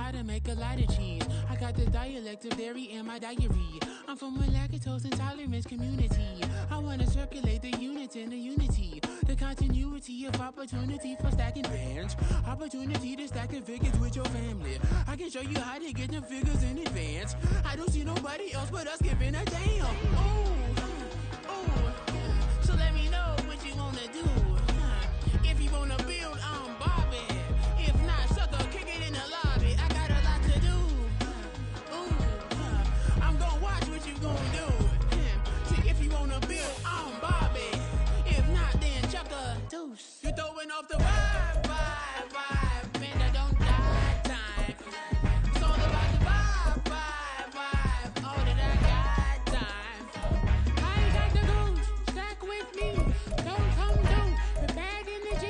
how to make a lot of cheese. I got the dialect of dairy in my diary. I'm from a lactose intolerance community. I wanna circulate the units in the unity. The continuity of opportunity for stacking bands. Opportunity to stack the figures with your family. I can show you how to get them figures in advance. I don't see nobody else but us giving a damn. So let me know what you wanna do. If you wanna build, I'm Bobby. If not, sucker, kick it in the lobby. I got a lot to do. I'm gonna watch what you gonna do. See, if you wanna build, I'm Bobby. If not, then chuck a deuce. You throwing off the vibe. Man, I don't got time. It's all about the vibe. All that I got time. I ain't got the goose. Stack with me. Don't come through. We're bad in the G.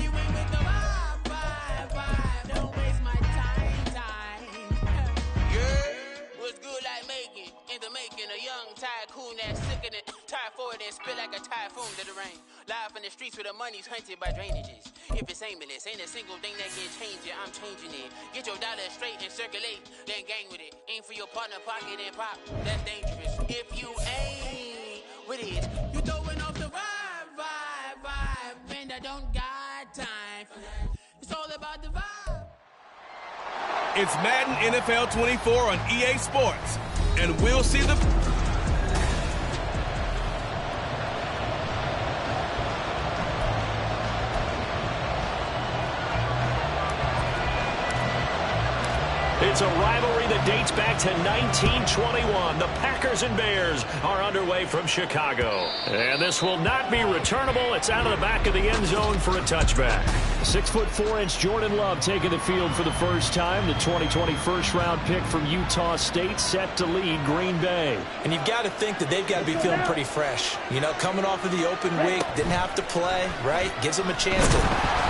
You ain't with the vibe. Don't waste my time. Yeah, what's good like making? In the making, a young tycoon that's sickening. Tie forward and spit like a typhoon to the rain. Live in the streets where the money's hunted by drainages. If it's aimless, ain't a single thing that can change it. I'm changing it. Get your dollar straight and circulate, then gang with it. Aim for your partner, pocket and pop. That's dangerous. If you ain't with it, you throwing off the vibe. Man, I don't got time for that. It's all about the vibe. It's Madden NFL 24 on EA Sports, and we'll see the... It's a rivalry that dates back to 1921. The Packers and Bears are underway from Chicago. And this will not be returnable. It's out of the back of the end zone for a touchback. 6'4" Jordan Love taking the field for the first time. The 2020 first-round pick from Utah State set to lead Green Bay. And you've got to think that they've got to be feeling pretty fresh. You know, coming off of the open week, didn't have to play, right? Gives them a chance to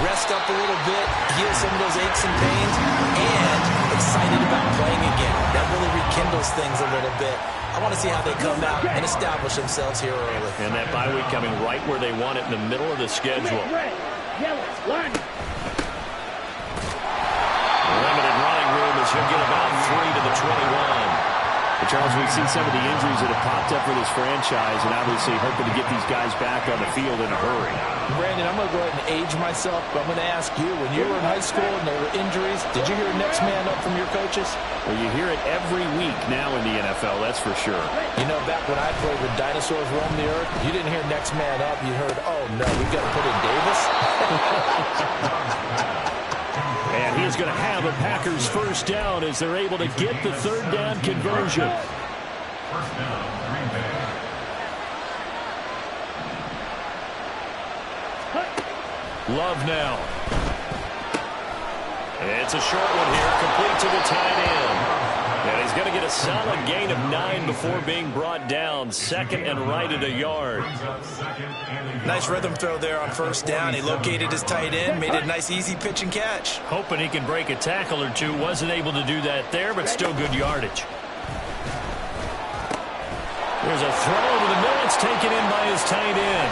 rest up a little bit, heal some of those aches and pains, and excited about playing again. That really rekindles things a little bit. I want to see how they come out and establish themselves here early. And that bye week coming right where they want it, in the middle of the schedule. Limited running room as he'll get about 3 to the 21. But Charles, we've seen some of the injuries that have popped up for this franchise, and obviously hoping to get these guys back on the field in a hurry. Brandon, I'm going to go ahead and age myself, but I'm going to ask you, when you were in high school and there were injuries, did you hear next man up from your coaches? Well, you hear it every week now in the NFL, that's for sure. You know, back when I played with dinosaurs roam the earth, you didn't hear next man up. You heard, oh, no, we've got to put in Davis. And he's going to have a Packers first down as they're able to get the third down conversion. First down, Green Bay. Love now. It's a short one here, complete to the tight end. And he's going to get a solid gain of 9 before being brought down. Second and right at a yard. Nice rhythm throw there on first down. He located his tight end, made it a nice easy pitch and catch. Hoping he can break a tackle or two. Wasn't able to do that there, but still good yardage. There's a throw over the middle. It's taken in by his tight end.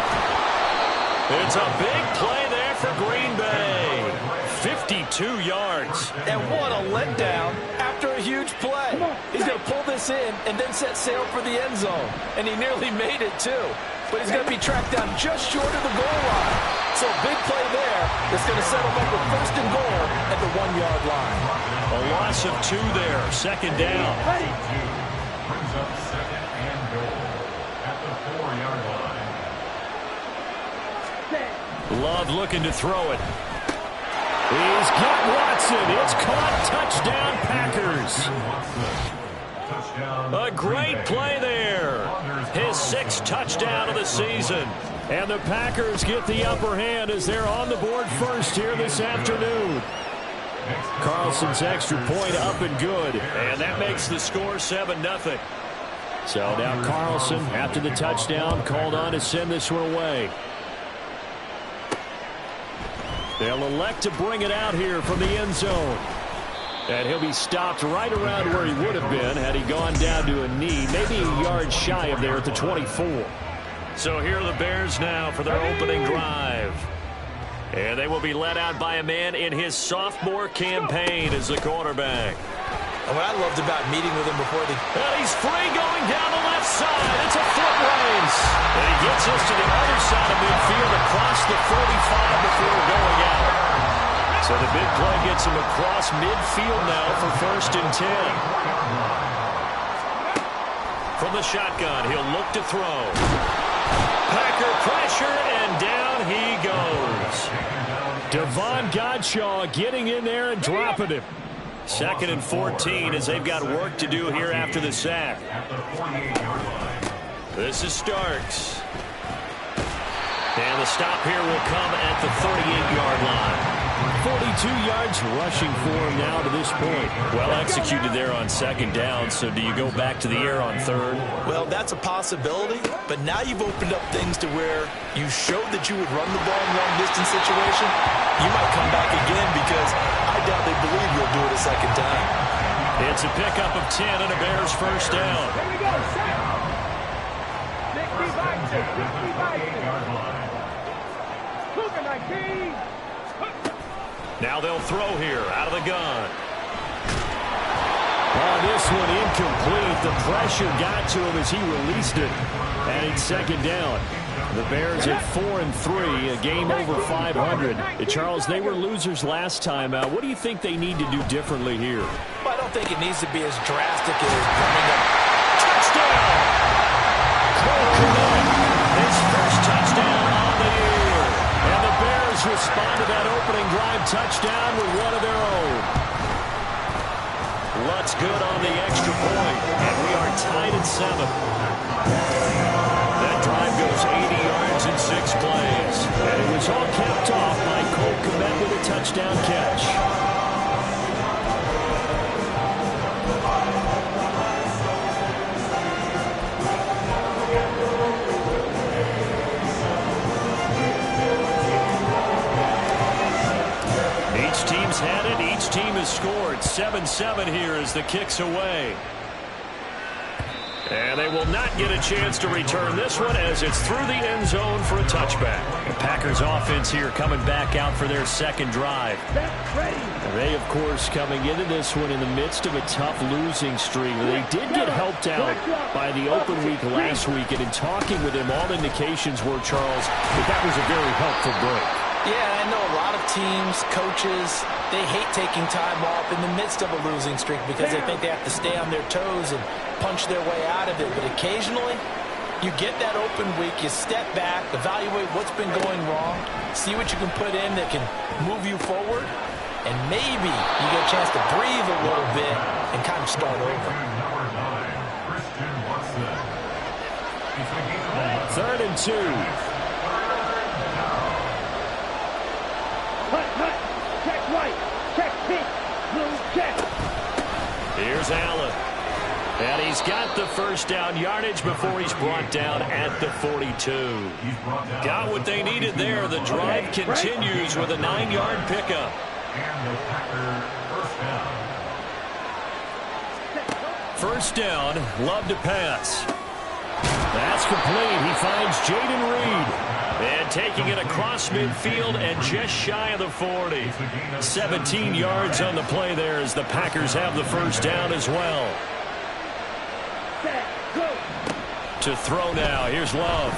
It's a big play there for Green Bay. 52 yards. And what a letdown after a huge play. He's going to pull this in and then set sail for the end zone. And he nearly made it, too. But he's going to be tracked down just short of the goal line. So a big play there that's going to settle up with first and goal at the 1-yard line. A loss of 2 there. Second down. Brings up second and goal at the 4-yard line. Love looking to throw it. He's got Watson. It's caught. Touchdown, Packers. A great play there. His 6th touchdown of the season. And the Packers get the upper hand as they're on the board first here this afternoon. Carlson's extra point up and good. And that makes the score 7-0. So now Carlson, after the touchdown, called on to send this one away. They'll elect to bring it out here from the end zone. And he'll be stopped right around where he would have been had he gone down to a knee, maybe a yard shy of there at the 24. So here are the Bears now for their opening drive. And they will be led out by a man in his sophomore campaign as the quarterback. And what I loved about meeting with him before the... And he's free going down the left side. It's a foot race. And he gets us to the other side of midfield across the 45 before going out. So the big play gets him across midfield now for 1st and 10. From the shotgun, he'll look to throw. Packer pressure, and down he goes. Devon Godshaw getting in there and dropping him. 2nd and 14 as they've got work to do here after the sack. This is Starks. And the stop here will come at the 38-yard line. 42 yards rushing for him now to this point. Well executed there on 2nd down, so do you go back to the air on 3rd? Well, that's a possibility, but now you've opened up things to where you showed that you would run the ball in a long-distance situation. You might come back again because I doubt they believe you'll do it a 2nd time. It's a pickup of 10 and a Bears 1st down. Here we go, set. 65-yard line. Now they'll throw here out of the gun. Oh, this one incomplete. The pressure got to him as he released it. And it's 2nd down. The Bears at 4-3, a game over 500. Charles, they were losers last time out. What do you think they need to do differently here? Well, I don't think it needs to be as drastic as running a touchdown. Cole Kmet, his first touchdown on the year. And the Bears respond to that opening drive touchdown with one of their own. Lutz good on the extra point, and we are tied at 7. That drive goes 80 yards in 6 plays. And it was all capped off by Cole Kmet with a touchdown catch. Each team's had it. Each team has scored. 7-7 here as the kick's away. And they will not get a chance to return this one as it's through the end zone for a touchback. The Packers offense here coming back out for their 2nd drive. And they, of course, coming into this one in the midst of a tough losing streak. They did get helped out by the open week last week. And in talking with him, all indications were, Charles, that was a very helpful break. Yeah, I know a lot of teams, coaches, they hate taking time off in the midst of a losing streak because they think they have to stay on their toes and punch their way out of it. But occasionally, you get that open week, you step back, evaluate what's been going wrong, see what you can put in that can move you forward, and maybe you get a chance to breathe a little bit and kind of start over. 3rd and 2. Check right, check pink, blue check. Here's Allen. And he's got the 1st down yardage before he's brought down at the 42. Got what they needed there. The drive continues with a 9-yard pickup. And the Packer 1st down. 1st down, Love to pass. That's complete. He finds Jaden Reed. And taking it across midfield and just shy of the 40. 17 yards on the play there as the Packers have the 1st down as well. To throw now. Here's Love.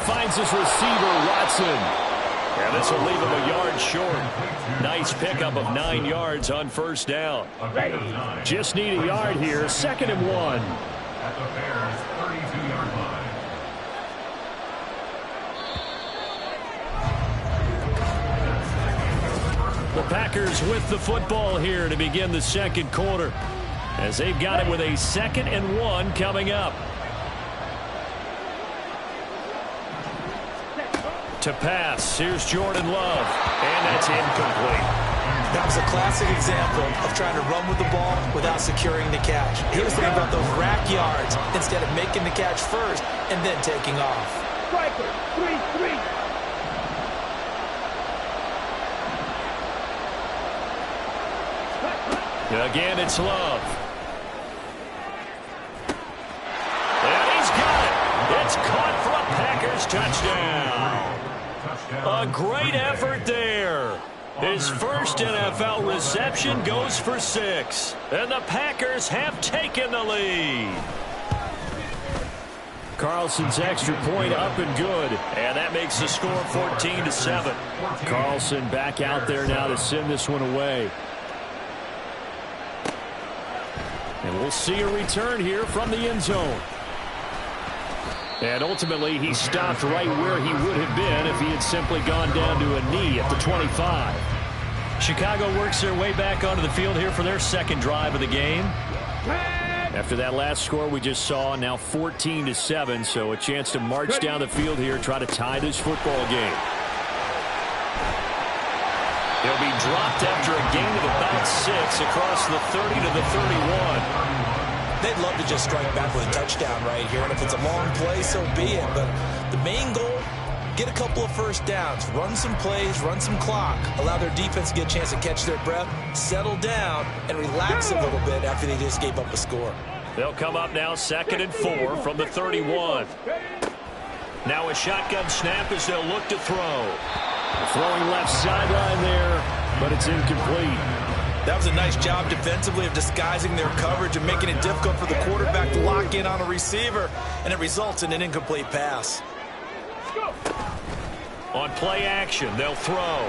Finds his receiver, Watson. And this will leave him a yard short. Nice pickup of 9 yards on 1st down. Just need a yard here. 2nd and 1. At the Bears' 32-yard line. The Packers with the football here to begin the 2nd quarter as they've got it with a 2nd and 1 coming up. To pass, here's Jordan Love, and that's incomplete. That was a classic example of trying to run with the ball without securing the catch. He was thinking about those rack yards instead of making the catch first and then taking off. Striker, 3-3. Again, it's Love. And he's got it. It's caught for a Packers touchdown. touchdown. A great effort there. His first NFL reception goes for 6. And the Packers have taken the lead. Carlson's extra point up and good. And that makes the score 14-7. Carlson back out there now to send this one away. And we'll see a return here from the end zone. And ultimately, he stopped right where he would have been if he had simply gone down to a knee at the 25. Chicago works their way back onto the field here for their second drive of the game. After that last score we just saw, now 14-7, so a chance to march down the field here, try to tie this football game. He'll be dropped after a gain of about 6 across the 30 to the 31. They'd love to just strike back with a touchdown right here, and if it's a long play, so be it. But the main goal, get a couple of first downs, run some plays, run some clock, allow their defense to get a chance to catch their breath, settle down, and relax a little bit after they just gave up a score. They'll come up now 2nd and 4 from the 31. Now a shotgun snap as they'll look to throw. Throwing left sideline there, but it's incomplete. That was a nice job defensively of disguising their coverage and making it difficult for the quarterback to lock in on a receiver, and it results in an incomplete pass. On play action, they'll throw.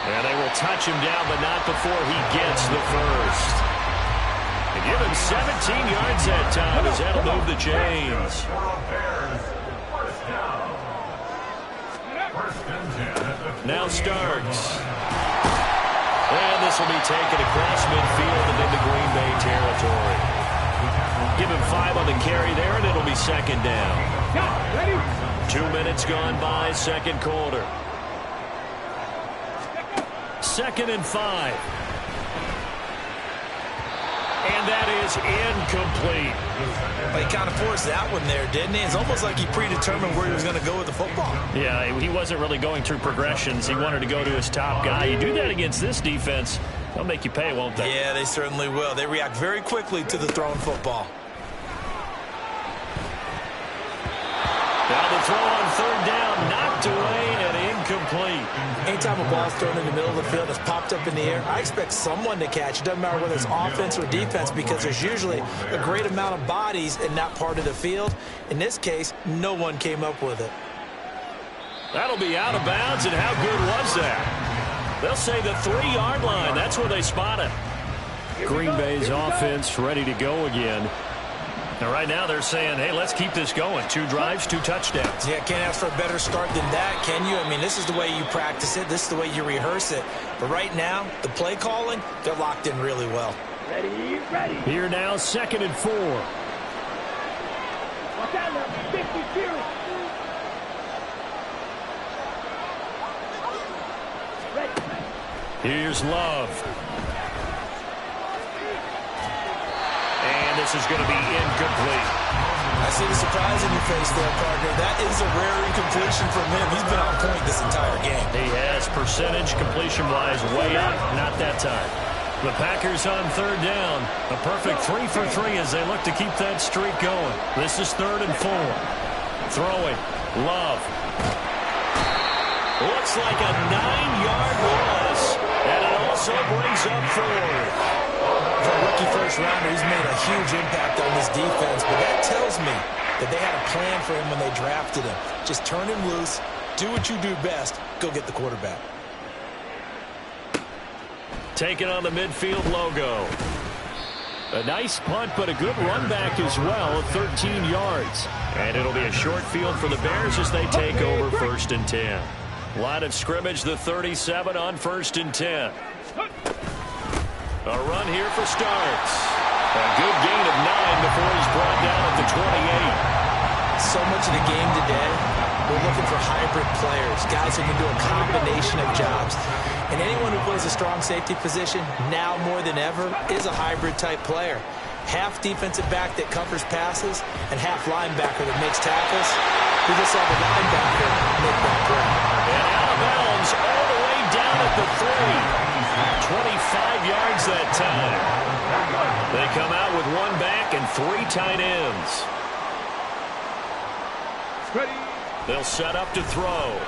And they will touch him down, but not before he gets the first. They give him 17 yards that time as that'll move the chains. Now Starks. And this will be taken across midfield and into Green Bay territory. Give him 5 on the carry there, and it'll be 2nd down. 2 minutes gone by, second quarter. 2nd and 5. And that is incomplete. Well, he kind of forced that one there, didn't he? It's almost like he predetermined where he was going to go with the football. Yeah, he wasn't really going through progressions. He wanted to go to his top guy. You do that against this defense, they'll make you pay, won't they? Yeah, they certainly will. They react very quickly to the thrown football. Now the throw on 3rd down, knocked away and incomplete. Anytime a ball's thrown in the middle of the field, it's popped up in the air, I expect someone to catch. It doesn't matter whether it's offense or defense, because there's usually a great amount of bodies in that part of the field. In this case, no one came up with it. That'll be out of bounds, and how good was that? They'll say the 3-yard line. That's where they spot it. Green Bay's offense ready to go again. And right now they're saying, hey, let's keep this going. 2 drives, 2 touchdowns. Yeah, can't ask for a better start than that, can you? I mean, this is the way you practice it. This is the way you rehearse it. But right now, the play calling, they're locked in really well. Ready, ready. Here now, 2nd and 4. Watch out now. 50 series. Ready. Here's Love. And this is going to be incomplete. I see the surprise in your face there, partner. That is a rare incompletion from him. He's been on point this entire game. He has percentage completion-wise way up. Not that time. The Packers on 3rd down. A perfect 3 for 3 as they look to keep that streak going. This is 3rd and 4. Throwing. Love. Looks like a 9-yard loss. And it also brings up 4th. For a rookie first-rounder, he's made a huge impact on this defense, but that tells me that they had a plan for him when they drafted him. Just turn him loose, do what you do best, go get the quarterback. Taking on the midfield logo. A nice punt, but a good run back as well, 13 yards. And it'll be a short field for the Bears as they take over 1st and 10. Line of scrimmage, the 37 on 1st and 10. A run here for Starks. A good gain of 9 before he's brought down at the 28. So much of the game today, we're looking for hybrid players, guys who can do a combination of jobs. And anyone who plays a strong safety position, now more than ever, is a hybrid-type player. Half defensive back that covers passes, and half linebacker that makes tackles. We just saw the linebacker make that play. And out of bounds all the way down at the 3. 25 yards that time. They come out with 1 back and 3 tight ends. Ready. They'll set up to throw.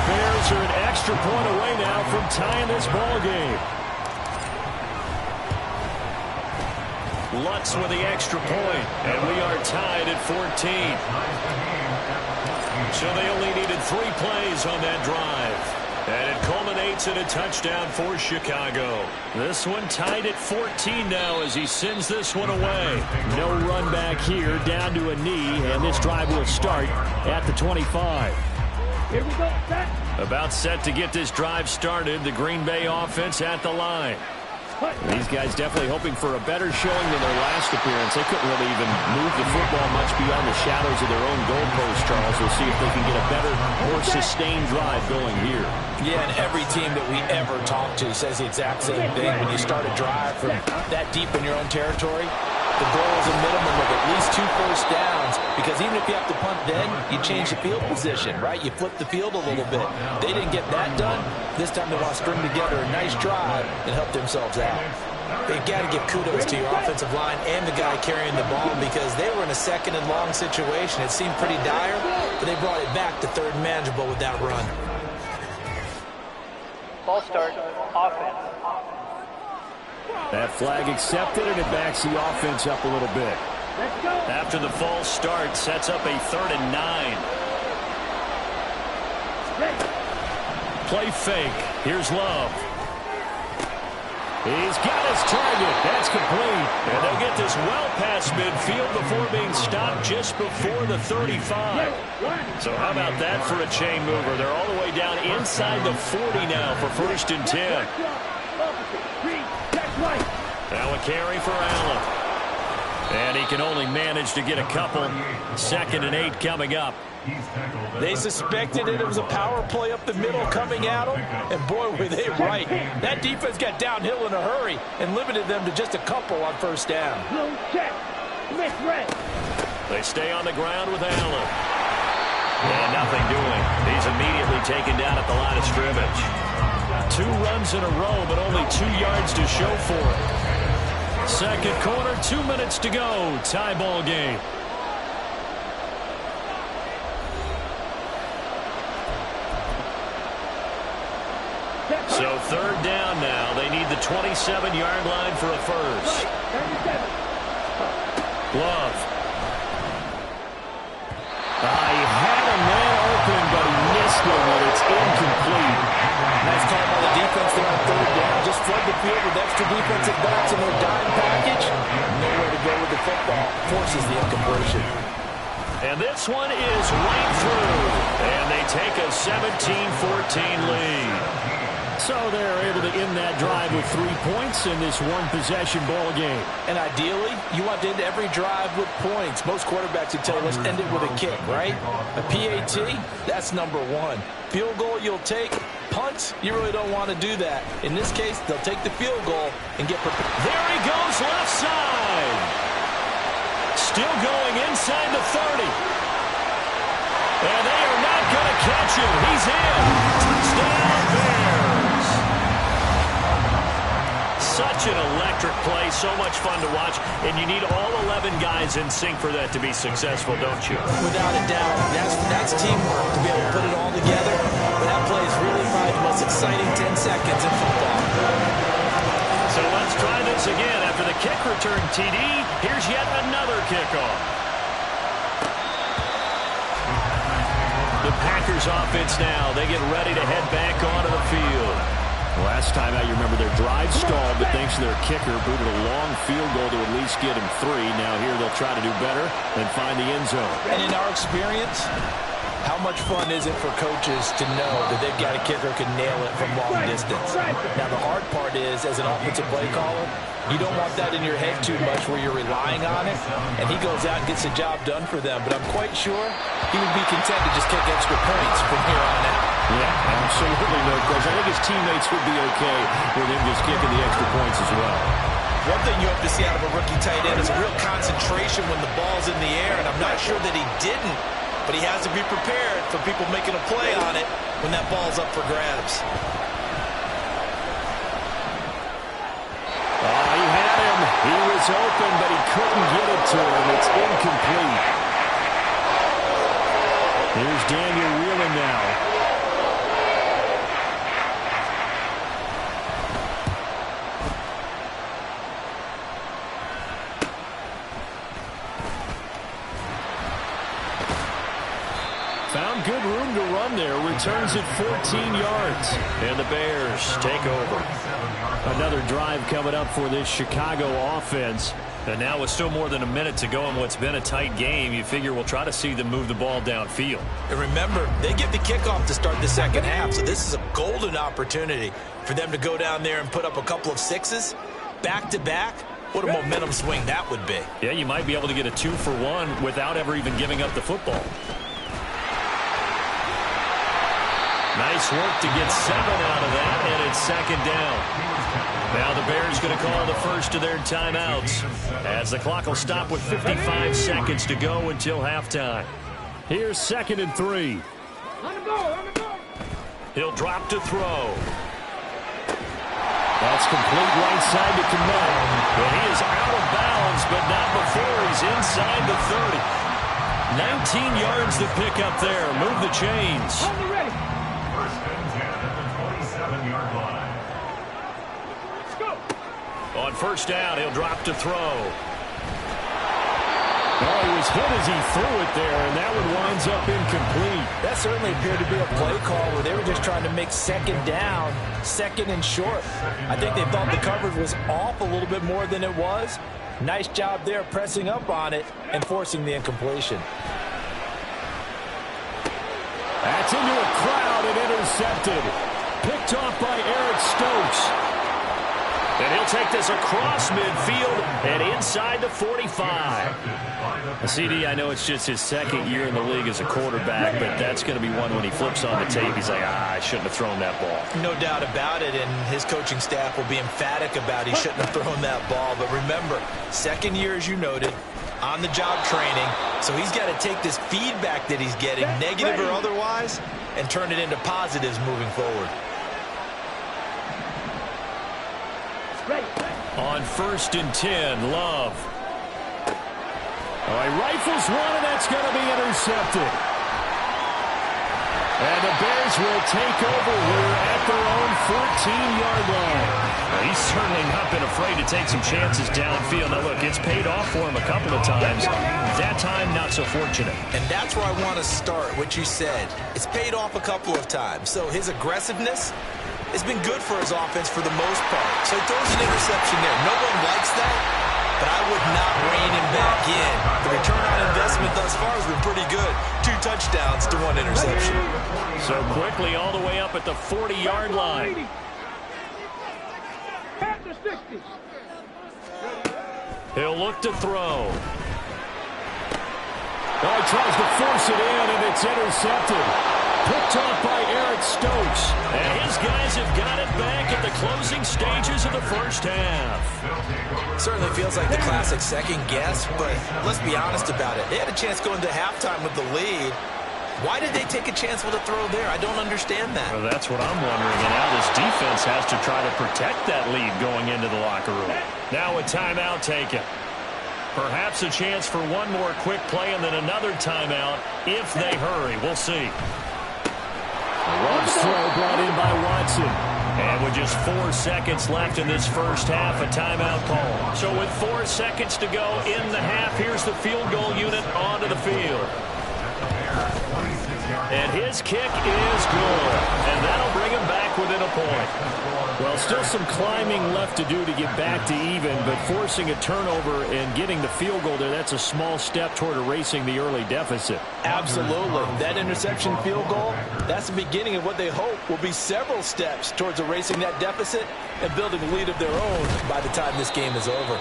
Bears are an extra point away now from tying this ball game. Lutz with the extra point, and we are tied at 14. So they only needed 3 plays on that drive. And it culminates in a touchdown for Chicago. This one tied at 14 now as he sends this one away. No run back here, down to a knee, and this drive will start at the 25. Here we go, set. About set to get this drive started, the Green Bay offense at the line. These guys definitely hoping for a better showing than their last appearance. They couldn't really even move the football much beyond the shadows of their own goalpost, Charles. We'll see if they can get a better, more sustained drive going here. Yeah, and every team that we ever talk to says the exact same thing. When you start a drive from that deep in your own territory, the goal is a minimum of at least 2 first downs, because even if you have to punt then, you change the field position, right? You flip the field a little bit. They didn't get that done. This time they want to string together a nice drive and help themselves out. They've got to give kudos to your offensive line and the guy carrying the ball, because they were in a second and long situation. It seemed pretty dire, but they brought it back to third and manageable with that run. Ball start, offense. That flag accepted, and it backs the offense up a little bit. Let's go. After the false start, sets up a 3rd and 9. Play fake. Here's Love. He's got his target. That's complete. And they'll get this well past midfield before being stopped just before the 35. So how about that for a chain mover? They're all the way down inside the 40 now for 1st and 10. Now a carry for Allen. And he can only manage to get a couple. 2nd and 8 coming up. They suspected it was a power play up the middle coming at them, and boy, were they right. That defense got downhill in a hurry and limited them to just a couple on 1st down. They stay on the ground with Allen. And nothing doing. He's immediately taken down at the line of scrimmage. 2 runs in a row, but only 2 yards to show for it. 2nd quarter, 2 minutes to go. Tie ball game. So 3rd down now. They need the 27-yard line for a first. Love. He had a man open, but he missed it, and it's incomplete. Nice call by the defense there on 3rd down. Just flood the field with extra defensive backs in their dime package. Nowhere to go with the football. Forces the incompletion. And this one is right through. And they take a 17-14 lead. So they're able to end that drive with 3 points in this one-possession ball game. And ideally, you want to end every drive with points. Most quarterbacks would tell you, let's end it with a kick, right? A PAT, that's number 1. Field goal you'll take. Punts, you really don't want to do that. In this case, they'll take the field goal and get prepared. There he goes, left side. Still going inside the 30. And they are not going to catch him. He's in. Touchdown, Bears. Such an electric play, so much fun to watch, and you need all 11 guys in sync for that to be successful, don't you? Without a doubt. That's teamwork to be able to put it all together. But that play is really probably the most exciting 10 seconds in football. So let's try this again. After the kick return TD, here's yet another kickoff. The Packers offense now. They get ready to head back onto the field. Last time out, you remember their drive stalled, but thanks to their kicker, booted a long field goal to at least get him 3. Now here they'll try to do better and find the end zone. And in our experience, how much fun is it for coaches to know that they've got a kicker who can nail it from long distance? Now the hard part is, as an offensive play caller, you don't want that in your head too much where you're relying on it, and he goes out and gets the job done for them. But I'm quite sure he would be content to just kick extra points from here on out. Yeah, absolutely no question. I think his teammates would be okay with him just kicking the extra points as well. One thing you hope to see out of a rookie tight end is a real concentration when the ball's in the air, and I'm not sure that he didn't, but he has to be prepared for people making a play on it when that ball's up for grabs. He had him. He was open, but he couldn't get it to him. It's incomplete. Here's Daniel Whelan now. good room to run there. Returns it 14 yards. And the Bears take over. Another drive coming up for this Chicago offense. And now with still more than a minute to go in what's been a tight game, you figure we'll try to see them move the ball downfield. And remember, they get the kickoff to start the second half, so this is a golden opportunity for them to go down there and put up a couple of sixes back-to-back. What a momentum swing that would be. Yeah, you might be able to get a 2-for-1 without ever even giving up the football. Nice work to get 7 out of that, and it's second down. Now the Bears going to call the first of their timeouts as the clock will stop with 55 seconds to go until halftime. Here's 2nd and 3. He'll drop to throw. That's complete right side to Kmet. But he is out of bounds, but not before he's inside the 30. 19 yards to pick up there. Move the chains. First and 10 at the 27-yard line. On first down, he'll drop to throw. Oh, he was hit as he threw it there, and that one winds up incomplete. That certainly appeared to be a play call where they were just trying to make second down, second and short. I think they thought the coverage was off a little bit more than it was. Nice job there pressing up on it and forcing the incompletion. That's into a crowd and intercepted. Picked off by Eric Stokes. And he'll take this across midfield and inside the 45. CD, I know it's just his second year in the league as a quarterback, but that's going to be one when he flips on the tape. He's like, I shouldn't have thrown that ball. No doubt about it, and his coaching staff will be emphatic about he shouldn't have thrown that ball. But remember, second year, as you noted, on-the-job training, so he's got to take this feedback that he's getting, negative or otherwise, and turn it into positives moving forward. On 1st and 10, Love. All right, rifles one, and that's going to be intercepted. And the Bears will take over here at their own 14-yard line. Well, he's certainly not been afraid to take some chances downfield. Now, look, it's paid off for him a couple of times. That time, not so fortunate. And that's where I want to start, what you said. It's paid off a couple of times. So his aggressiveness has been good for his offense for the most part. So he throws an interception there. No one likes that, but I would not rein him back in. The return on investment thus far has been pretty good. 2 touchdowns to 1 interception. So quickly all the way up at the 40-yard line. He'll look to throw. Oh, he tries to force it in, and it's intercepted. Picked off by Eric Stokes. And his guys have got it back at the closing stages of the first half. Certainly feels like the classic second guess, but let's be honest about it. They had a chance going to halftime with the lead. Why did they take a chance with a throw there? I don't understand that. Well, that's what I'm wondering. And now this defense has to try to protect that lead going into the locker room. Now a timeout taken. Perhaps a chance for one more quick play and then another timeout if they hurry. We'll see. Love's throw brought in by Watson. And with just 4 seconds left in this first half, a timeout call. So with 4 seconds to go in the half, here's the field goal unit onto the field. And his kick is good. And that'll bring him back within a point. Well, still some climbing left to do to get back to even, but forcing a turnover and getting the field goal there, that's a small step toward erasing the early deficit. Absolutely. That interception field goal, that's the beginning of what they hope will be several steps towards erasing that deficit and building a lead of their own by the time this game is over.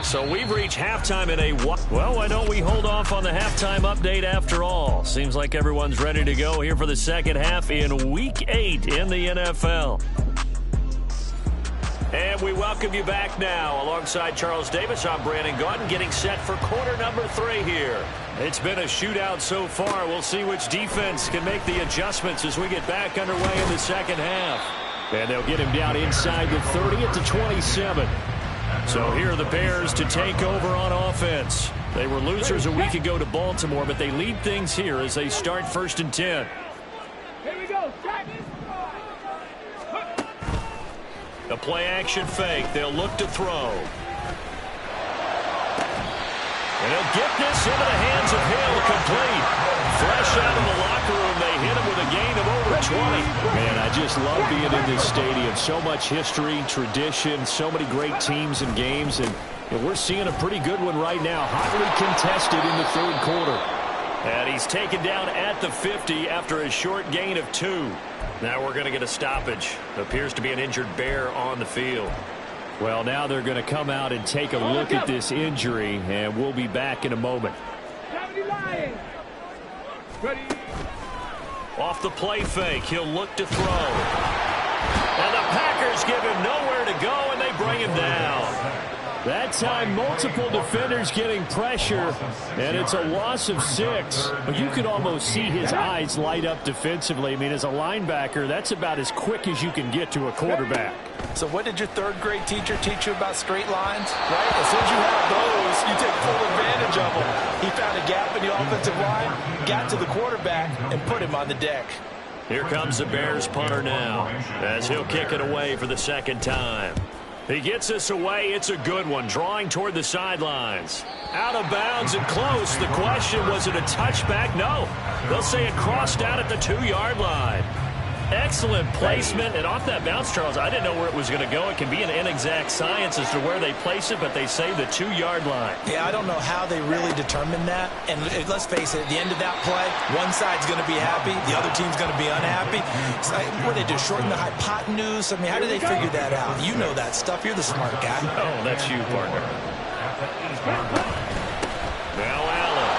So we've reached halftime in a... Well, why don't we hold off on the halftime update after all? Seems like everyone's ready to go here for the second half in Week 8 in the NFL. And we welcome you back now. Alongside Charles Davis, I'm Brandon Gaudin, getting set for quarter number 3 here. It's been a shootout so far. We'll see which defense can make the adjustments as we get back underway in the second half. And they'll get him down inside the 30 at the 27. So here are the Bears to take over on offense. They were losers a week ago to Baltimore, but they lead things here as they start 1st and 10. Here we go. A play-action fake. They'll look to throw. And he'll get this into the hands of Hill, complete. Fresh out of the locker room, they hit him with a gain of over 20. Man, I just love being in this stadium. So much history, tradition, so many great teams and games, and we're seeing a pretty good one right now, hotly contested in the third quarter. And he's taken down at the 50 after a short gain of 2. Now we're going to get a stoppage. Appears to be an injured Bear on the field. Well, now they're going to come out and take a look at this injury, and we'll be back in a moment. Off the play fake, he'll look to throw. And the Packers give him nowhere to go, and they bring him down. That time, multiple defenders getting pressure, and it's a loss of 6. But you could almost see his eyes light up defensively. I mean, as a linebacker, that's about as quick as you can get to a quarterback. So what did your third-grade teacher teach you about straight lines? Right? As soon as you have those, you take full advantage of them. He found a gap in the offensive line, got to the quarterback, and put him on the deck. Here comes the Bears punter now, as he'll kick it away for the second time. He gets this away. It's a good one, drawing toward the sidelines. Out of bounds and close. The question, was it a touchback? No. They'll say it crossed out at the 2-yard line. Excellent placement, and off that bounce, Charles, I didn't know where it was going to go. It can be an inexact science as to where they place it, but they say the 2-yard line. Yeah, I don't know how they really determine that. And let's face it, at the end of that play, one side's going to be happy, the other team's going to be unhappy. So, what do they do, shorten the hypotenuse? I mean, how do they figure that out? You know that stuff. You're the smart guy. Oh, that's you, partner. Now Allen.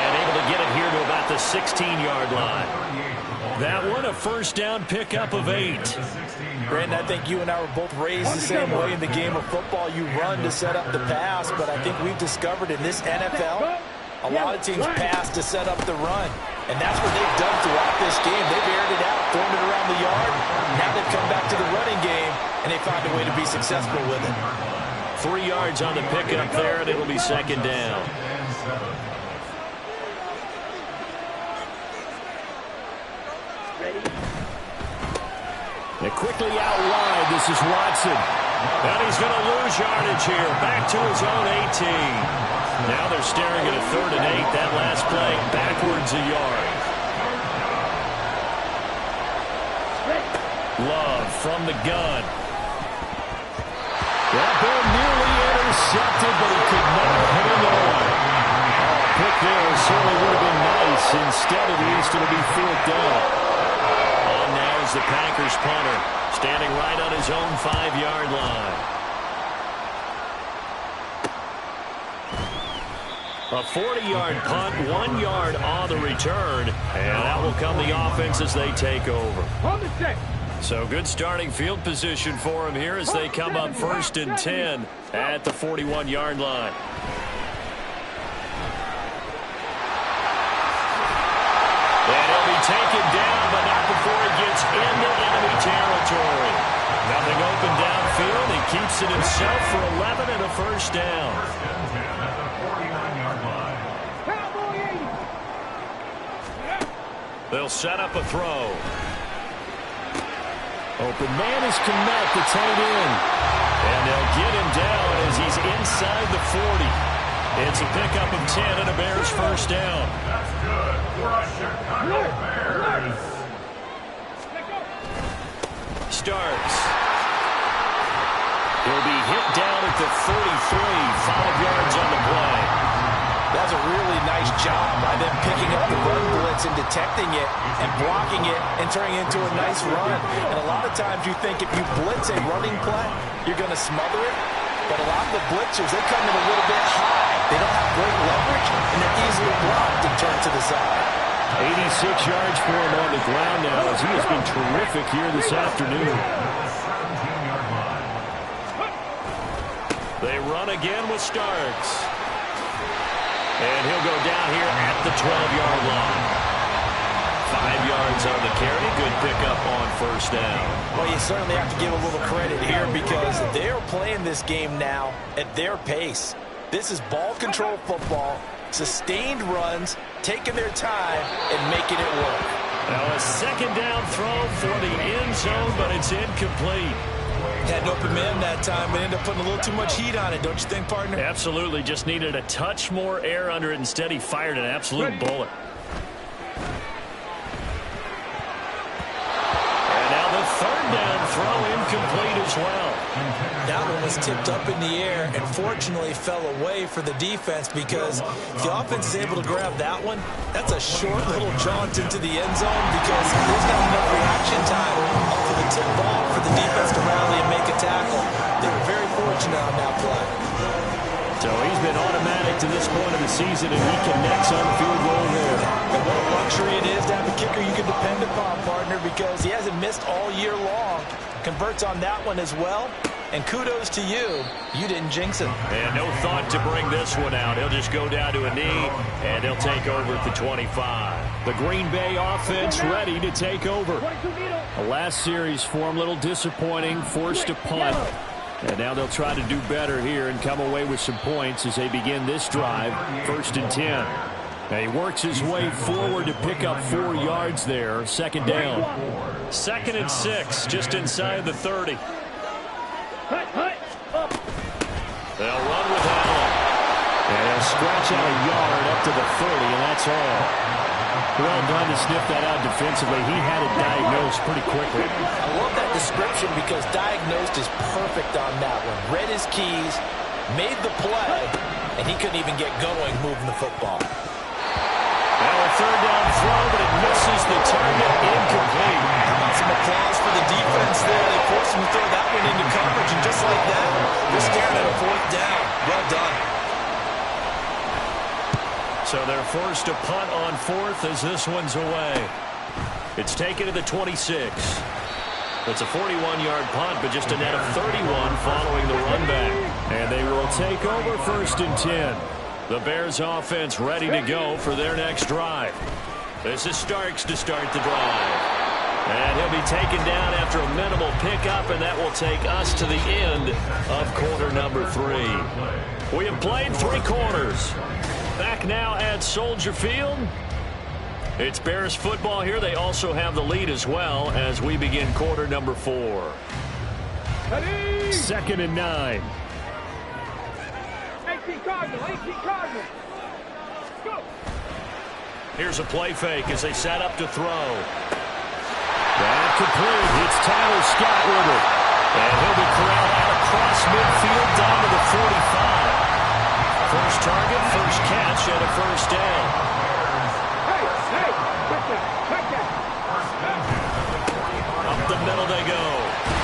And able to get it here to about the 16-yard line. That one, a first down pickup of 8. Brandon, I think you and I were both raised the same way in the game of football. You run to set up the pass, but I think we've discovered in this NFL, a lot of teams pass to set up the run. And that's what they've done throughout this game. They've aired it out, thrown it around the yard. Now they've come back to the running game, and they found a way to be successful with it. 3 yards on the pickup there, and it'll be second down. They quickly out wide. This is Watson. And he's going to lose yardage here. Back to his own 18. Now they're staring at a 3rd and 8. That last play backwards a yard. Love from the gun. That ball nearly intercepted, but he could not hang on. Pick there certainly would have been nice. Instead, at least, it'll be 4th down. Now is the Packers punter, standing right on his own 5-yard line. A 40-yard punt, 1 yard on the return, and that will come the offense as they take over. So good starting field position for them here as they come up 1st and 10 at the 41-yard line. And he'll be taken down, but not before he gets into enemy territory. Nothing open downfield. He keeps it himself for 11 and a first down. They'll set up a throw. Open man is Kmet, the tight end. And they'll get him down as he's inside the 40. It's a pickup of 10 and a Bears first down. That's good for a Chicago Bears. Starks. He'll be hit down at the 33, 5 yards on the play. That's a really nice job by them picking up the run blitz and detecting it and blocking it and turning it into a nice run. And a lot of times you think if you blitz a running play, you're going to smother it. But a lot of the blitzers, they come in a little bit high. They don't have great leverage, and they're easily blocked and turned to the side. 86 yards for him on the ground now as he has been terrific here this afternoon. They run again with Starks. And he'll go down here at the 12-yard line. 5 yards on the carry. Good pickup on first down. Well, you certainly have to give a little credit here because they're playing this game now at their pace. This is ball control football, sustained runs, taking their time, and making it work. Now a second down throw for the end zone, but it's incomplete. Had an open man that time, but ended up putting a little too much heat on it, don't you think, partner? Absolutely. Just needed a touch more air under it. Instead, he fired an absolute bullet. And now the third down throw incomplete as well. That one was tipped up in the air and fortunately fell away for the defense, because if the offense is able to grab that one, that's a short little jaunt into the end zone, because there's not enough reaction time for the tip ball for the defense to rally and make a tackle. They were very fortunate on that play. So he's been automatic to this point of the season, and he connects on the field goal there. And what a luxury it is to have a kicker you can depend upon, partner, because he hasn't missed all year long. Converts on that one as well. And kudos to you. You didn't jinx him. And no thought to bring this one out. He'll just go down to a knee, and they'll take over at the 25. The Green Bay offense ready to take over. The last series for him, a little disappointing, forced a punt. And now they'll try to do better here and come away with some points as they begin this drive, 1st and 10. Now he works his way forward to pick up 4 yards there, second down. 2nd and 6, just inside the 30. They'll run with Allen. And they'll scratch out a yard up to the 30, and that's all. Well done to sniff that out defensively. He had it diagnosed pretty quickly. I love that description, because diagnosed is perfect on that one. Read his keys, made the play, and he couldn't even get going moving the football. Now a 3rd down throw, but it misses the target, incomplete. How about some applause for the defense there? They forced him to throw that one into coverage, and just like that, they're staring at a 4th down. Well done. So they're forced to punt on 4th as this one's away. It's taken to the 26. It's a 41-yard punt, but just a net of 31 following the run back. And they will take over 1st and 10. The Bears offense ready to go for their next drive. This is Starks to start the drive. And he'll be taken down after a minimal pickup, and that will take us to the end of quarter number 3. We have played 3 quarters. Back now at Soldier Field. It's Bears football here. They also have the lead as well as we begin quarter number 4. 2nd and 9. 18 Cardinal. Go. Here's a play fake as they set up to throw. That complete. It's Tyler Scott with it. And he'll be corralled out across midfield down to the 45. First target, first catch, and a 1st down. Hey, Up the middle they go.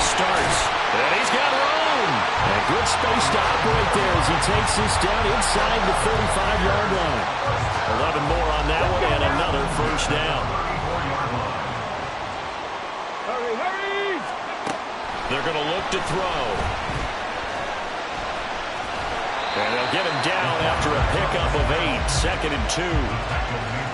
Starts. And he's got room. And good space to operate there as he takes this down inside the 45-yard line. 11 more on that one, and another 1st down. Hurry! They're going to look to throw. And they'll get him down after a pickup of 8, 2nd and 2.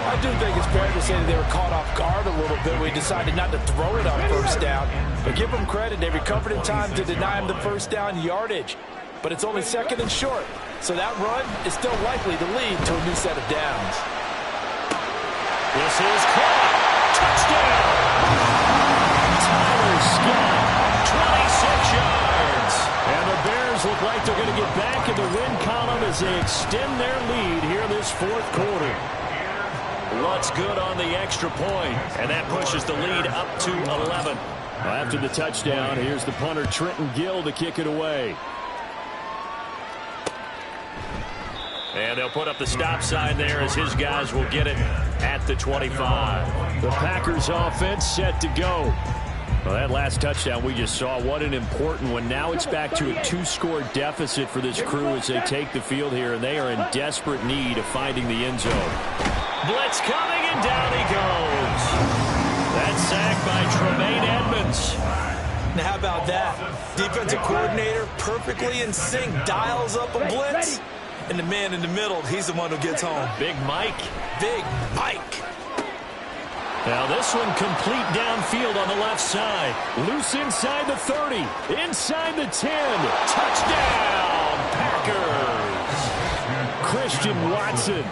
I do think it's fair to say that they were caught off guard a little bit. We decided not to throw it on 1st down. But give them credit. They recovered in time to deny him the 1st down yardage. But it's only 2nd and short. So that run is still likely to lead to a new set of downs. This is caught. Touchdown! Tyler Scott, 26 yards. And the Bears look like they're going to get back in the win column as they extend their lead here this 4th quarter. Lutz good on the extra point, and that pushes the lead up to 11. After the touchdown, here's the punter Trenton Gill to kick it away. And they'll put up the stop sign there as his guys will get it at the 25. The Packers offense set to go. Well, that last touchdown we just saw, what an important one. Now it's back to a 2-score deficit for this crew as they take the field here, and they are in desperate need of finding the end zone. Blitz coming, and down he goes. That sack by Tremaine Edmonds. Now, how about that? Defensive coordinator perfectly in sync, dials up a blitz. And the man in the middle, he's the one who gets home. Big Mike. Big Mike. Now this one complete downfield on the left side. Loose inside the 30. Inside the 10. Touchdown, Packers. Christian Watson.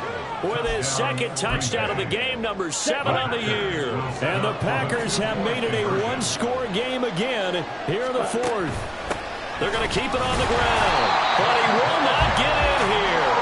with his second touchdown of the game, number 7 on the year. And the Packers have made it a one-score game again here in the fourth. They're going to keep it on the ground, but he will not get in here.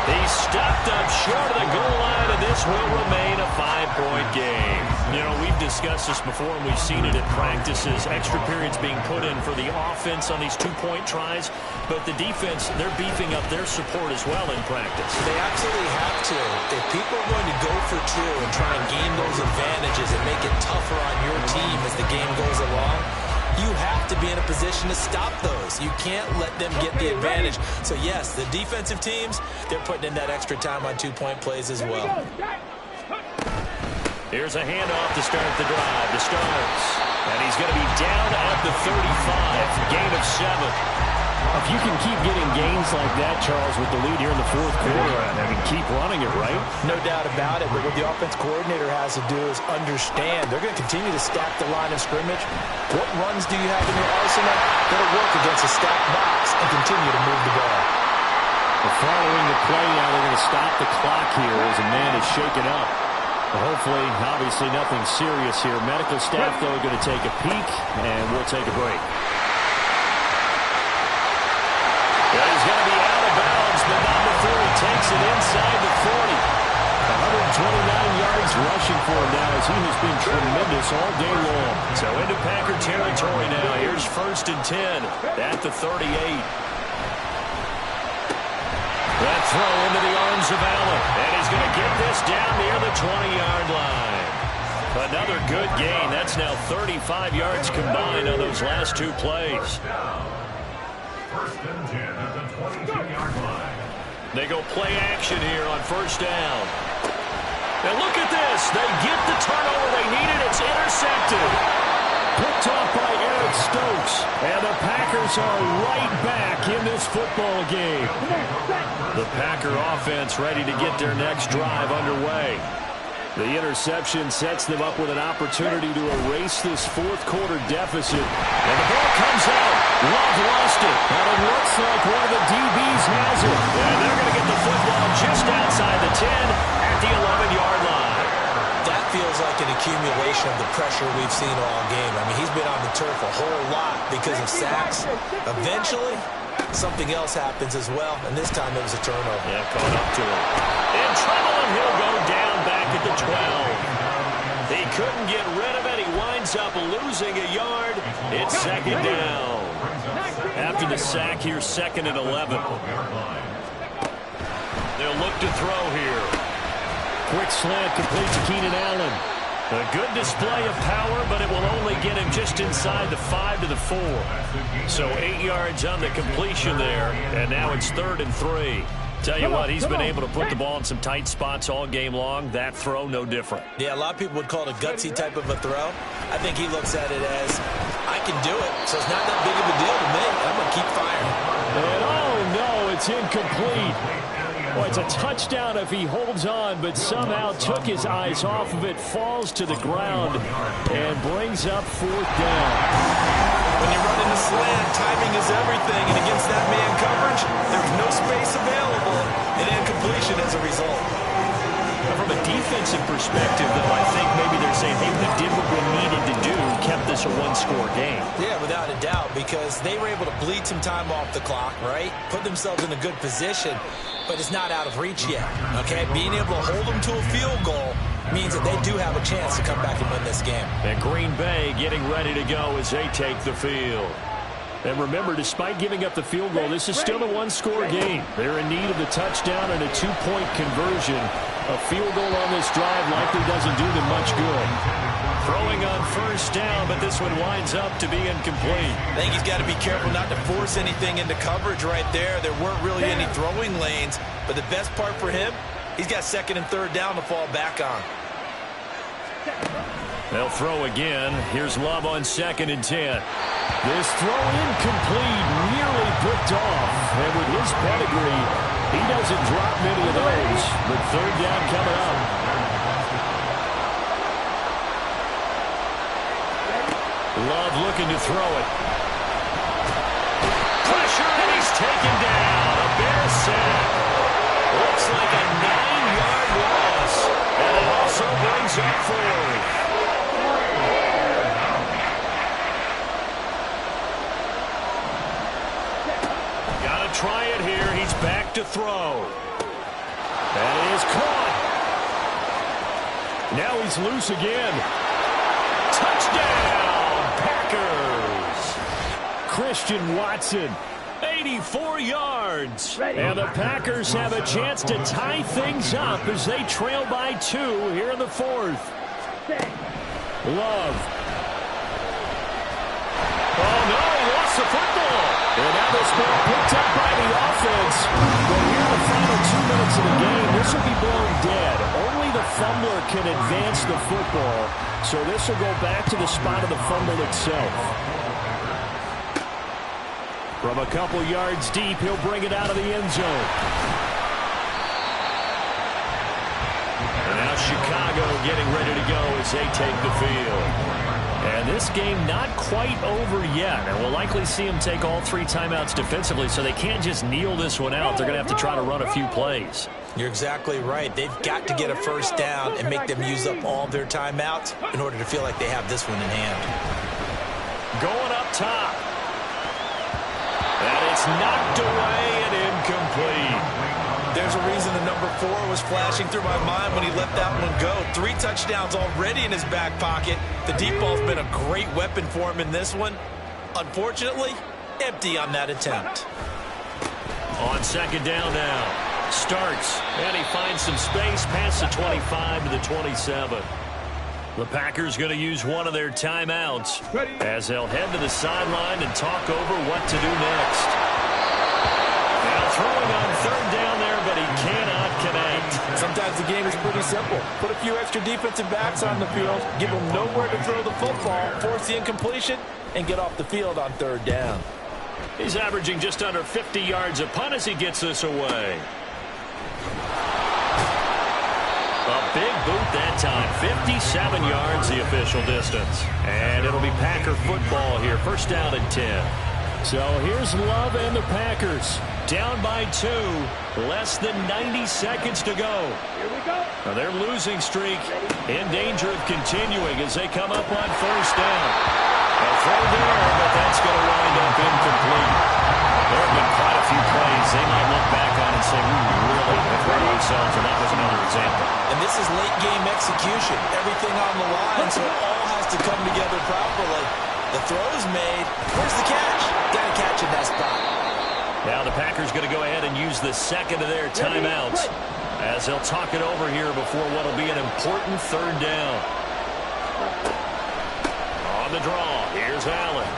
He's stopped up short of the goal line, and this will remain a 5-point game. You know, we've discussed this before, and we've seen it at practices. Extra periods being put in for the offense on these 2-point tries, but the defense, they're beefing up their support as well in practice. They absolutely have to. If people are going to go for 2 and try and gain those advantages and make it tougher on your team as the game goes along, you have to be in a position to stop those. You can't let them get the advantage. So, yes, the defensive teams, they're putting in that extra time on 2-point plays as well. Here's a handoff to start the drive. The Starks. And he's going to be down at the 35. Gain of 7. If you can keep getting gains like that, Charles, with the lead here in the fourth quarter, I mean, keep running it, right? No doubt about it, but what the offense coordinator has to do is understand. They're going to continue to stack the line of scrimmage. What runs do you have in your arsenal that'll work against a stacked box and continue to move the ball? Following the play now, they're going to stop the clock here as a man is shaken up. Hopefully, obviously, nothing serious here. Medical staff, though, going to take a peek, and we'll take a break. Yeah, he's going to be out of bounds, but not before he takes it inside the 40. 129 yards rushing for him now as he has been tremendous all day long. So into Packer territory now. Here's 1st and 10 at the 38. That throw into the arms of Allen. And he's going to get this down near the 20-yard line. Another good gain. That's now 35 yards combined on those last 2 plays. 1st and 10 at the 22-yard line. They go play action here on 1st down. And look at this. They get the turnover they needed. It's intercepted. Picked off by Eric Stokes. And the Packers are right back in this football game. The Packer offense ready to get their next drive underway. The interception sets them up with an opportunity to erase this fourth quarter deficit. And the ball comes out. Love lost it. And it looks like one of the DBs has it. And they're going to get the football just outside the 10 at the 11-yard line. That feels like an accumulation of the pressure we've seen all game. I mean, he's been on the turf a whole lot because of sacks. Eventually, something else happens as well, and this time it was a turnover. Yeah, caught up to him. In trouble, and he'll go down back at the 12. He couldn't get rid of it. He winds up losing a yard. It's 2nd down. After the sack here, 2nd and 11. They'll look to throw here. Quick slant complete to Keenan Allen. A good display of power, but it will only get him just inside the 5 to the 4. So 8 yards on the completion there, and now it's 3rd and 3. Tell you what, he's been able to put the ball in some tight spots all game long. That throw, no different. Yeah, a lot of people would call it a gutsy type of a throw. I think he looks at it as, I can do it, so it's not that big of a deal to me. I'm going to keep firing. And oh, no, it's incomplete. Well, it's a touchdown if he holds on, but somehow took his eyes off of it, falls to the ground, and brings up 4th down. When you run in the slant, timing is everything, and against that man coverage, there's no space available, and incompletion as a result. From a defensive perspective, though, I think maybe they're saying, hey, we did what we needed to do, kept this a one-score game. Yeah, without a doubt, because they were able to bleed some time off the clock, right? Put themselves in a good position, but it's not out of reach yet, okay? Being able to hold them to a field goal means that they do have a chance to come back and win this game. And Green Bay getting ready to go as they take the field. And remember, despite giving up the field goal, this is still a one-score game. They're in need of the touchdown and a 2-point conversion. A field goal on this drive likely doesn't do them much good. Throwing on 1st down, but this one winds up to be incomplete. I think he's got to be careful not to force anything into coverage right there. There weren't really any throwing lanes, but the best part for him, he's got 2nd and 3rd down to fall back on. They'll throw again. Here's Love on 2nd and 10. This throw incomplete, nearly picked off. And with his pedigree, he doesn't drop many of those. But 3rd down coming up. Love looking to throw it. Pressure, and he's taken down. A Bear sack. Looks like a 9-yard throw. That is caught. Now he's loose again. Touchdown, Packers. Christian Watson, 84 yards. And the Packers have a chance to tie things up as they trail by 2 here in the 4th. Love. Oh, no, he lost the football. And now this ball picked up by the offense. But here in the final 2 minutes of the game, this will be blown dead. Only the fumbler can advance the football. So this will go back to the spot of the fumble itself. From a couple yards deep, he'll bring it out of the end zone. And now Chicago getting ready to go as they take the field. And this game not quite over yet. And we'll likely see them take all 3 timeouts defensively, so they can't just kneel this one out. They're going to have to try to run a few plays. You're exactly right. They've got to get a first down and make them use up all their timeouts in order to feel like they have this one in hand. Going up top. And it's knocked away and incomplete. There's a reason the number 4 was flashing through my mind when he let that one go. 3 touchdowns already in his back pocket. The deep ball's been a great weapon for him in this one. Unfortunately, empty on that attempt. On second down now. Starks, and he finds some space past the 25 to the 27. The Packers going to use one of their timeouts as they'll head to the sideline and talk over what to do next. Now throwing on third down there, but he cannot connect. Sometimes the game is pretty simple. Put a few extra defensive backs on the field, give them nowhere to throw the football, force the incompletion, and get off the field on third down. He's averaging just under 50 yards a punt as he gets this away. A big boot that time. 57 yards the official distance. And it'll be Packer football here. First down and 10. So here's Love and the Packers. Down by 2. Less than 90 seconds to go. Here we go. Now their losing streak in danger of continuing as they come up on first down. A throw there, but that's going to wind up incomplete. There have been quite a few plays they might look back on and say, we really have hurt ourselves, and that was another example. And this is late game execution. Everything on the line, so it all has to come together properly. The throw's made. Where's the catch? Got to catch in that spot. Now the Packers going to go ahead and use the second of their timeouts as they'll talk it over here before what will be an important third down. On the draw, here's Allen.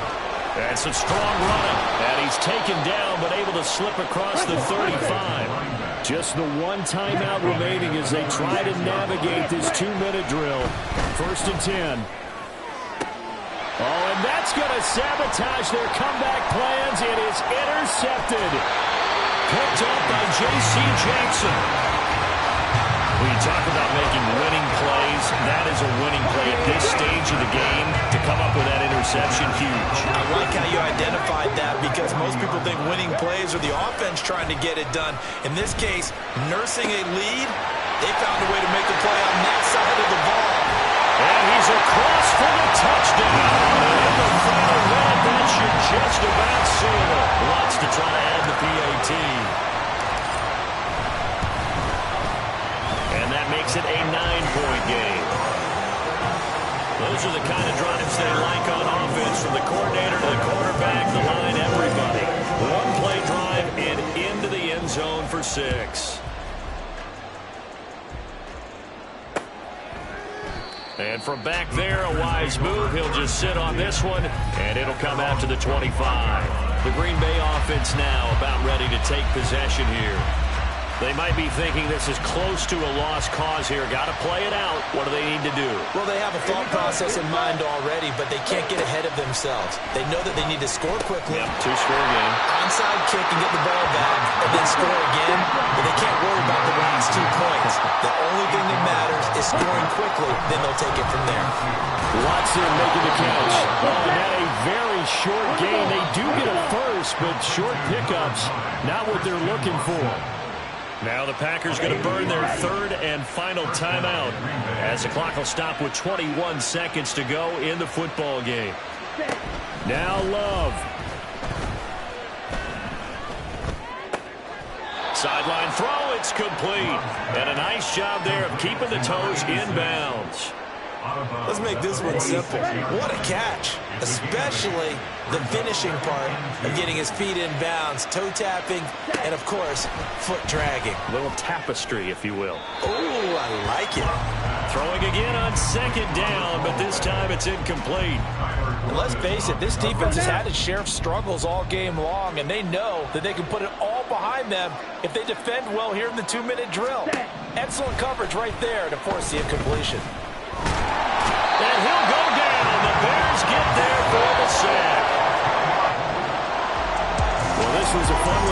And some strong running. And he's taken down but able to slip across the 35. Just the one timeout remaining as they try to navigate this 2-minute drill. First and 10. Oh, and that's going to sabotage their comeback plans. It is intercepted. Picked up by J.C. Jackson. When you talk about making winning plays, that is a winning play at this stage of the game. To come up with that interception, huge. I like how you identified that because most people think winning plays are the offense trying to get it done. In this case, nursing a lead, they found a way to make a play on that side of the ball. And he's across for the touchdown. And in the final minute, that should just about seal it. Wants to try to add the PAT. And that makes it a 9-point game. Those are the kind of drives they like on offense, from the coordinator to the quarterback, the line, everybody. One-play drive and into the end zone for 6. And from back there, a wise move. He'll just sit on this one, and it'll come out to the 25. The Green Bay offense now about ready to take possession here. They might be thinking this is close to a lost cause here. Got to play it out. What do they need to do? Well, they have a thought process in mind already, but they can't get ahead of themselves. They know that they need to score quickly. Yep, 2-score game. Onside kick and get the ball back, and then score again. But they can't worry about the last 2 points. The only thing that matters is scoring quickly. Then they'll take it from there. Watson making the catch. Oh, and a very short gain. They do get a first, but short pickups, not what they're looking for. Now the Packers going to burn their third and final timeout as the clock will stop with 21 seconds to go in the football game. Now Love. Sideline throw, it's complete. And a nice job there of keeping the toes in bounds. Let's make this one simple. What a catch, especially the finishing part of getting his feet in bounds, toe tapping, and, of course, foot dragging. A little tapestry, if you will. Oh, I like it. Throwing again on second down, but this time it's incomplete. And let's face it, this defense has had its share of struggles all game long, and they know that they can put it all behind them if they defend well here in the 2-minute drill. Excellent coverage right there to force the incompletion. And he'll go down. The Bears get there for the sack. Well, this was a fun